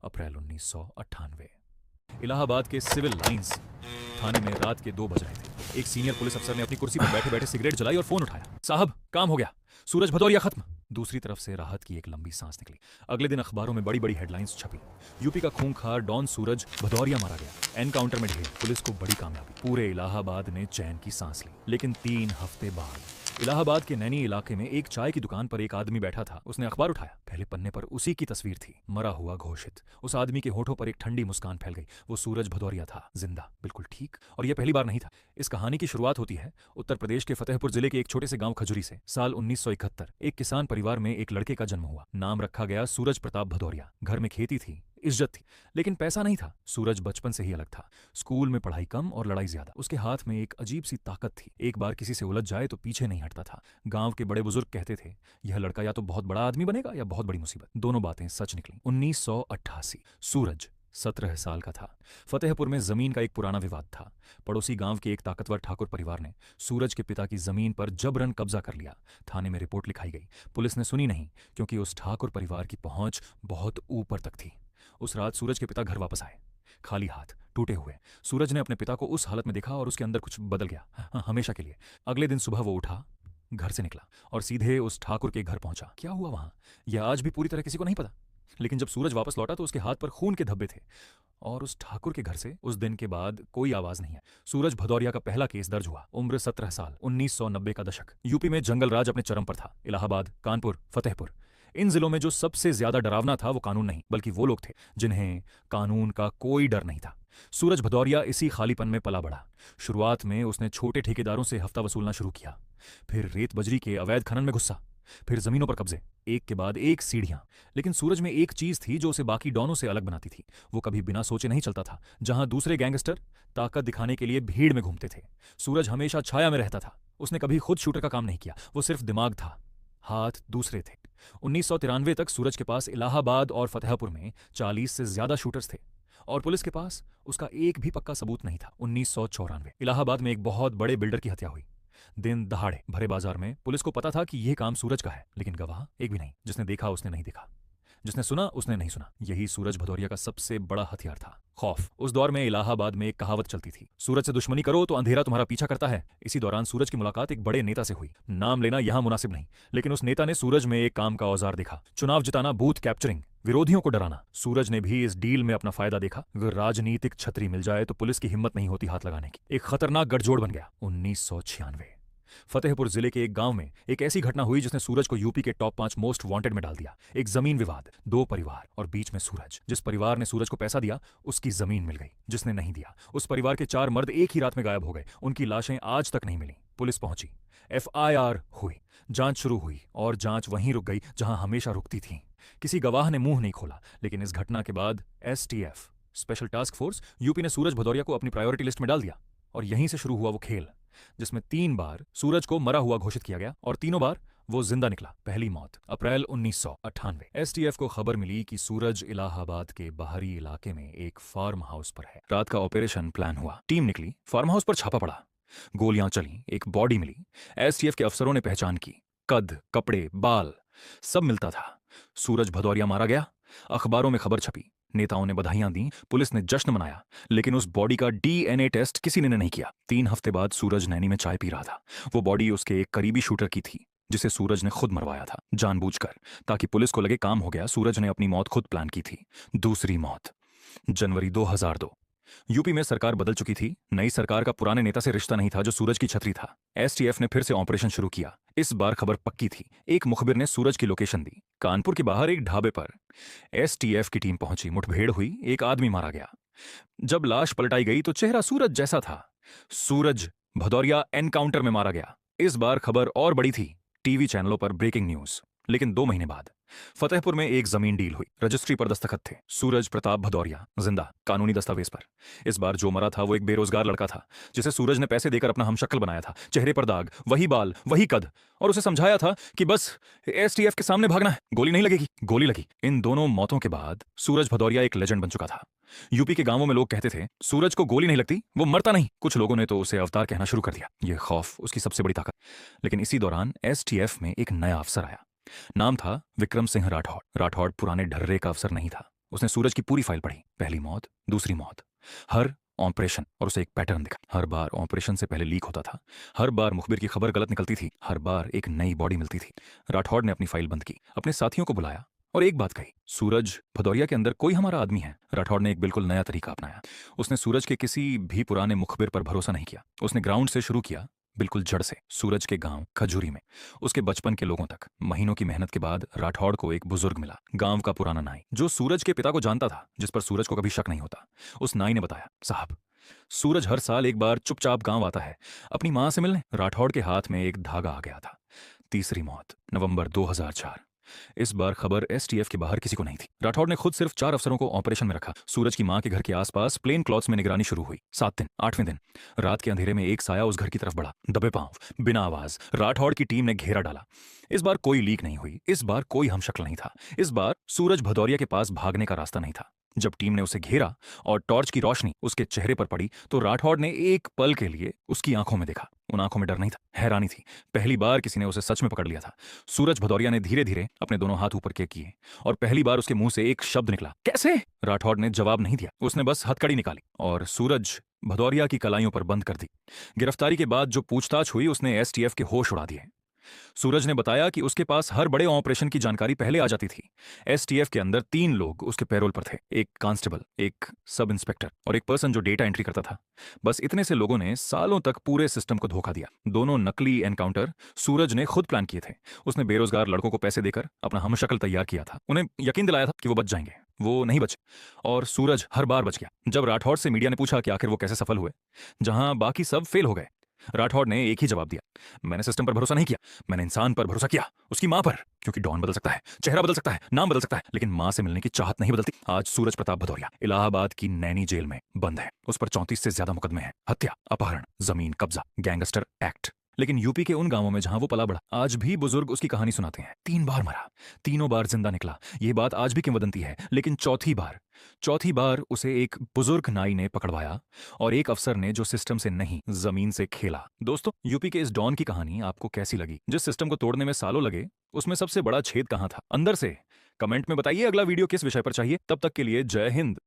अप्रैल 1998। इलाहाबाद के civil lines थाने में रात के 2 बज रहे थे। एक सीनियर पुलिस अफसर ने अपनी कुर्सी पर बैठे बैठे सिगरेट जलाई और फोन उठाया। साहब, काम हो गया, सूरज भदौरिया खत्म। दूसरी तरफ से राहत की एक लंबी सांस निकली। अगले दिन अखबारों में बड़ी बड़ी हेडलाइंस छपी। यूपी का खूंखार डॉन सूरज भदौरिया मारा गया, एनकाउंटर में ढेर, पुलिस को बड़ी कामयाबी। पूरे इलाहाबाद ने चैन की सांस ली। लेकिन 3 हफ्ते बाद इलाहाबाद के नैनी इलाके में एक चाय की दुकान पर एक आदमी बैठा था। उसने अखबार उठाया। पहले पन्ने पर उसी की तस्वीर थी, मरा हुआ घोषित। उस आदमी के होठों पर एक ठंडी मुस्कान फैल गई। वो सूरज भदौरिया था, जिंदा, बिल्कुल ठीक। और यह पहली बार नहीं था। इस कहानी की शुरुआत होती है उत्तर प्रदेश के फतेहपुर जिले के एक छोटे से गांव खजुरी से। साल 1971। एक किसान परिवार में एक लड़के का जन्म हुआ। नाम रखा गया सूरज प्रताप भदौरिया। घर में खेती थी, इज्जत थी, लेकिन पैसा नहीं था। सूरज बचपन से ही अलग था। स्कूल में पढ़ाई कम और लड़ाई ज्यादा। उसके हाथ में एक अजीब सी ताकत थी। एक बार किसी से उलझ जाए तो पीछे नहीं हटता था। गांव के बड़े बुजुर्ग कहते थे, यह लड़का या तो बहुत बड़ा आदमी बनेगा या बहुत बड़ी मुसीबत। दोनों बातें सच निकली। 1988। सूरज 17 साल का था। फतेहपुर में जमीन का एक पुराना विवाद था। पड़ोसी गांव के एक ताकतवर ठाकुर परिवार ने सूरज के पिता की जमीन पर जबरन कब्जा कर लिया। थाने में रिपोर्ट लिखाई गई। पुलिस ने सुनी नहीं, क्योंकि उस ठाकुर परिवार की पहुंच बहुत ऊपर तक थी। उस रात सूरज के पिता घर वापस आए, खाली हाथ, टूटे हुए। सूरज ने अपने पिता को उस हालत में देखा और उसके अंदर कुछ बदल गया, हमेशा के लिए। अगले दिन सुबह वो उठा, घर से निकला और सीधे उस ठाकुर के घर पहुंचा। क्या हुआ वहां, यह आज भी पूरी तरह किसी को नहीं पता। लेकिन जब सूरज वापस लौटा तो उसके हाथ पर खून के धब्बे थे। और उस ठाकुर के घर से उस दिन के बाद कोई आवाज नहीं है। सूरज भदौरिया का पहला केस दर्ज हुआ। उम्र 17 साल। 1990 का दशक। यूपी में जंगल राज अपने चरम पर था। इलाहाबाद, कानपुर, फतेहपुर, इन जिलों में जो सबसे ज्यादा डरावना था वो कानून नहीं, बल्कि वो लोग थे जिन्हें कानून का कोई डर नहीं था। सूरज भदौरिया इसी खालीपन में पला बढ़ा। शुरुआत में उसने छोटे ठेकेदारों से हफ्ता वसूलना शुरू किया, फिर रेत बजरी के अवैध खनन में घुसा, फिर जमीनों पर कब्जे, एक के बाद एक सीढ़ियां। लेकिन सूरज में एक चीज थी जो उसे बाकी डॉनों से अलग बनाती थी। वो कभी बिना सोचे नहीं चलता था। जहां दूसरे गैंगस्टर ताकत दिखाने के लिए भीड़ में घूमते थे, सूरज हमेशा छाया में रहता था। उसने कभी खुद शूटर का काम नहीं किया, वो सिर्फ दिमाग था, हाथ दूसरे थे। 1993 तक सूरज के पास इलाहाबाद और फतेहपुर में 40 से ज्यादा शूटर्स थे और पुलिस के पास उसका एक भी पक्का सबूत नहीं था। 1994। इलाहाबाद में एक बहुत बड़े बिल्डर की हत्या हुई। दिन दहाड़े भरे बाजार में। पुलिस को पता था कि यह काम सूरज का है, लेकिन गवाह एक भी नहीं। जिसने देखा उसने नहीं देखा, जिसने सुना उसने नहीं सुना। यही सूरज भदौरिया का सबसे बड़ा हथियार था, खौफ। उस दौर में इलाहाबाद में एक कहावत चलती थी, सूरज से दुश्मनी करो तो अंधेरा तुम्हारा पीछा करता है। इसी दौरान सूरज की मुलाकात एक बड़े नेता से हुई। नाम लेना यहां मुनासिब नहीं, लेकिन उस नेता ने सूरज में एक काम का औजार देखा। चुनाव जिताना, बूथ कैप्चरिंग, विरोधियों को डराना। सूरज ने भी इस डील में अपना फायदा देखा। अगर राजनीतिक छतरी मिल जाए तो पुलिस की हिम्मत नहीं होती हाथ लगाने की। एक खतरनाक गठजोड़ बन गया। 1996। फतेहपुर जिले के एक गांव में एक ऐसी घटना हुई जिसने सूरज को यूपी के टॉप 5 मोस्ट वांटेड में डाल दिया। एक जमीन विवाद, 2 परिवार और बीच में सूरज। जिस परिवार ने सूरज को पैसा दिया उसकी जमीन मिल गई, जिसने नहीं दिया उस परिवार के 4 मर्द एक ही रात में गायब हो गए। उनकी लाशें आज तक नहीं मिली। पुलिस पहुंची, FIR हुई, जांच शुरू हुई और जांच वहीं रुक गई जहां हमेशा रुकती थी। किसी गवाह ने मुंह नहीं खोला। लेकिन इस घटना के बाद STF, special task force, UP ने सूरज भदौरिया को अपनी प्रायोरिटी लिस्ट में डाल दिया। और यहीं से शुरू हुआ वो खेल जिसमें 3 बार सूरज को मरा हुआ घोषित किया गया और तीनों बार वो जिंदा निकला। पहली मौत अप्रैल 1998। STF को खबर मिली कि सूरज इलाहाबाद के बाहरी इलाके में एक फार्म हाउस पर है। रात का ऑपरेशन प्लान हुआ। टीम निकली, फार्म हाउस पर छापा पड़ा, गोलियां चली, एक बॉडी मिली। STF के अफसरों ने पहचान की, कद, कपड़े, बाल सब मिलता था। सूरज भदौरिया मारा गया। अखबारों में खबर छपी, नेताओं ने बधाइयां दी, पुलिस ने जश्न मनाया। लेकिन उस बॉडी का DNA टेस्ट किसी ने नहीं किया। 3 हफ्ते बाद सूरज नैनी में चाय पी रहा था। वो बॉडी उसके एक करीबी शूटर की थी, जिसे सूरज ने खुद मरवाया था, जानबूझकर, ताकि पुलिस को लगे काम हो गया। सूरज ने अपनी मौत खुद प्लान की थी। दूसरी मौत जनवरी 2002। यूपी में सरकार बदल चुकी थी। नई सरकार का पुराने नेता से रिश्ता नहीं था जो सूरज की छतरी था। STF ने फिर से ऑपरेशन शुरू किया। इस बार खबर पक्की थी। एक मुखबिर ने सूरज की लोकेशन दी, कानपुर के बाहर एक ढाबे पर। STF की टीम पहुंची, मुठभेड़ हुई, एक आदमी मारा गया। जब लाश पलटाई गई तो चेहरा सूरज जैसा था। सूरज भदौरिया एनकाउंटर में मारा गया। इस बार खबर और बड़ी थी, टीवी चैनलों पर ब्रेकिंग न्यूज। लेकिन 2 महीने बाद फतेहपुर में एक जमीन डील हुई। रजिस्ट्री पर दस्तखत थे, सूरज प्रताप भदौरिया जिंदा, कानूनी दस्तावेज पर। इस बार जो मरा था वो एक बेरोजगार लड़का था, जिसे सूरज ने पैसे देकर अपना हमशक्ल बनाया था। चेहरे पर दाग, वही बाल, वही कद, और उसे समझाया था कि बस STF के सामने भागना है, गोली नहीं लगेगी। गोली लगी। इन दोनों मौतों के बाद सूरज भदौरिया एक लेजेंड बन चुका था। यूपी के गांवों में लोग कहते थे, सूरज को गोली नहीं लगती, वो मरता नहीं। कुछ लोगों ने तो उसे अवतार कहना शुरू कर दिया। यह खौफ उसकी सबसे बड़ी ताकत। लेकिन इसी दौरान STF में एक नया अफसर आया। नाम था विक्रम सिंह राठौड़। राठौड़ पुराने ढर्रे का अफसर नहीं था। उसने सूरज की पूरी फाइल पढ़ी, पहली मौत, दूसरी मौत, हर ऑपरेशन, और उसे एक पैटर्न दिखा। हर बार ऑपरेशन से पहले लीक होता था, हर बार मुखबिर की खबर गलत निकलती थी, हर बार एक नई बॉडी मिलती थी। राठौड़ ने अपनी फाइल बंद की, अपने साथियों को बुलाया और एक बात कही, सूरज भदौरिया के अंदर कोई हमारा आदमी है। राठौड़ ने एक बिल्कुल नया तरीका अपनाया। उसने सूरज के किसी भी पुराने मुखबिर पर भरोसा नहीं किया। उसने ग्राउंड से शुरू किया, बिल्कुल जड़ से, सूरज के गांव खजूरी में, उसके बचपन के लोगों तक। महीनों की मेहनत के बाद राठौड़ को एक बुजुर्ग मिला, गांव का पुराना नाई, जो सूरज के पिता को जानता था, जिस पर सूरज को कभी शक नहीं होता। उस नाई ने बताया, साहब, सूरज हर साल एक बार चुपचाप गांव आता है अपनी मां से मिलने। राठौड़ के हाथ में एक धागा आ गया था। तीसरी मौत, नवंबर 2004। इस बार खबर एसटीएफ के बाहर किसी को नहीं थी। राठौड़ ने खुद सिर्फ 4 अफसरों को ऑपरेशन में रखा। सूरज की मां के घर के आसपास प्लेन क्लॉथ्स में निगरानी शुरू हुई। 7 दिन, 8वें दिन रात के अंधेरे में एक साया उस घर की तरफ बढ़ा, दबे पांव, बिना आवाज। राठौड़ की टीम ने घेरा डाला। इस बार कोई लीक नहीं हुई, इस बार कोई हमशक्ल नहीं था, इस बार सूरज भदौरिया के पास भागने का रास्ता नहीं था। जब टीम ने उसे घेरा और टॉर्च की रोशनी उसके चेहरे पर पड़ी तो राठौड़ ने एक पल के लिए उसकी आंखों में देखा। उन आंखों में डर नहीं था, हैरानी थी। पहली बार किसी ने उसे सच में पकड़ लिया था। सूरज भदौरिया ने धीरे धीरे अपने दोनों हाथ ऊपर किए और पहली बार उसके मुंह से एक शब्द निकला, कैसे? राठौड़ ने जवाब नहीं दिया, उसने बस हथकड़ी निकाली और सूरज भदौरिया की कलाइयों पर बंद कर दी। गिरफ्तारी के बाद जो पूछताछ हुई उसने एसटीएफ के होश उड़ा दिए। सूरज ने बताया कि उसके पास हर बड़े ऑपरेशन की जानकारी पहले आ जाती थी। एसटीएफ के अंदर 3 लोग उसके पैरोल पर थे, एक कांस्टेबल, एक सब इंस्पेक्टर और एक पर्सन जो डेटा एंट्री करता था। बस इतने से लोगों ने सालों तक पूरे सिस्टम को धोखा दिया। दोनों नकली एनकाउंटर सूरज ने खुद प्लान किए थे। उसने बेरोजगार लड़कों को पैसे देकर अपना हमशक्ल तैयार किया था, उन्हें यकीन दिलाया था कि वो बच जाएंगे। वो नहीं बचे और सूरज हर बार बच गया। जब राठौड़ से मीडिया ने पूछा कि आखिर वो कैसे सफल हुए जहां बाकी सब फेल हो गए, राठौड़ ने एक ही जवाब दिया, मैंने सिस्टम पर भरोसा नहीं किया, मैंने इंसान पर भरोसा किया, उसकी मां पर। क्योंकि डॉन बदल सकता है, चेहरा बदल सकता है, नाम बदल सकता है, लेकिन मां से मिलने की चाहत नहीं बदलती। आज सूरज प्रताप भदौरिया इलाहाबाद की नैनी जेल में बंद है। उस पर 34 से ज्यादा मुकदमे हैं, हत्या, अपहरण, जमीन कब्जा, गैंगस्टर एक्ट। लेकिन यूपी के उन गांवों में जहां वो पला बढ़ा, आज भी बुजुर्ग उसकी कहानी सुनाते हैं। 3 बार मरा, तीनों बार जिंदा निकला, ये बात आज भी किंवदंती है। लेकिन चौथी बार उसे एक बुजुर्ग नाई ने पकड़वाया और एक अफसर ने जो सिस्टम से नहीं, जमीन से खेला। दोस्तों, यूपी के इस डॉन की कहानी आपको कैसी लगी? जिस सिस्टम को तोड़ने में सालों लगे, उसमें सबसे बड़ा छेद कहां था? अंदर से कमेंट में बताइए। अगला वीडियो किस विषय पर चाहिए? तब तक के लिए जय हिंद।